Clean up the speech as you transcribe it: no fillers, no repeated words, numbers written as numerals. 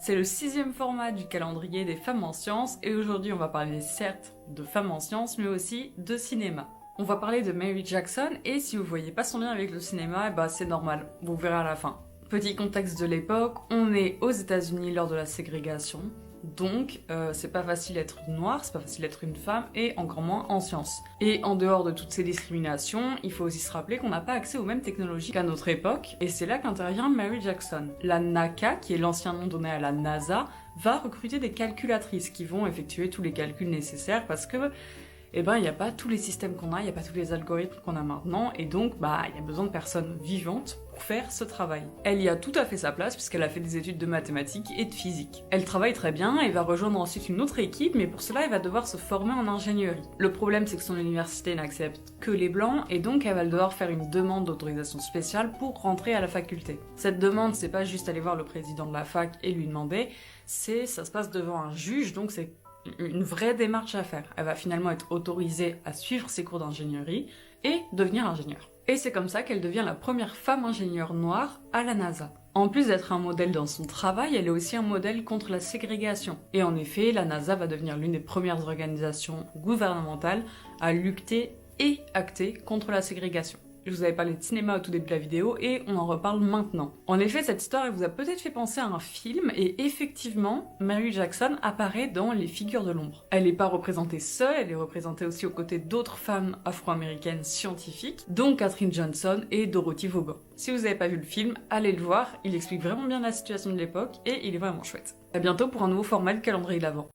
C'est le 6e format du calendrier des femmes en sciences et aujourd'hui on va parler certes de femmes en sciences mais aussi de cinéma. On va parler de Mary Jackson et si vous voyez pas son lien avec le cinéma, bah c'est normal, vous verrez à la fin. Petit contexte de l'époque, on est aux États-Unis lors de la ségrégation, donc c'est pas facile d'être noire, c'est pas facile d'être une femme et encore moins en sciences. Et en dehors de toutes ces discriminations, il faut aussi se rappeler qu'on n'a pas accès aux mêmes technologies qu'à notre époque et c'est là qu'intervient Mary Jackson. La NACA, qui est l'ancien nom donné à la NASA, va recruter des calculatrices qui vont effectuer tous les calculs nécessaires parce que il n'y a pas tous les systèmes qu'on a, il n'y a pas tous les algorithmes qu'on a maintenant, et donc il y a besoin de personnes vivantes pour faire ce travail. Elle y a tout à fait sa place puisqu'elle a fait des études de mathématiques et de physique. Elle travaille très bien et va rejoindre ensuite une autre équipe, mais pour cela elle va devoir se former en ingénierie. Le problème c'est que son université n'accepte que les blancs, et donc elle va devoir faire une demande d'autorisation spéciale pour rentrer à la faculté. Cette demande, c'est pas juste aller voir le président de la fac et lui demander, ça se passe devant un juge, donc c'est une vraie démarche à faire. Elle va finalement être autorisée à suivre ses cours d'ingénierie et devenir ingénieure. Et c'est comme ça qu'elle devient la première femme ingénieure noire à la NASA. En plus d'être un modèle dans son travail, elle est aussi un modèle contre la ségrégation. Et en effet, la NASA va devenir l'une des premières organisations gouvernementales à lutter et acter contre la ségrégation. Je vous avais parlé de cinéma au tout début de la vidéo et on en reparle maintenant. En effet, cette histoire elle vous a peut-être fait penser à un film et effectivement, Mary Jackson apparaît dans Les Figures de l'ombre. Elle n'est pas représentée seule, elle est représentée aussi aux côtés d'autres femmes afro-américaines scientifiques, dont Katherine Johnson et Dorothy Vaughan. Si vous n'avez pas vu le film, allez le voir, il explique vraiment bien la situation de l'époque et il est vraiment chouette. A bientôt pour un nouveau format de calendrier de l'Avent.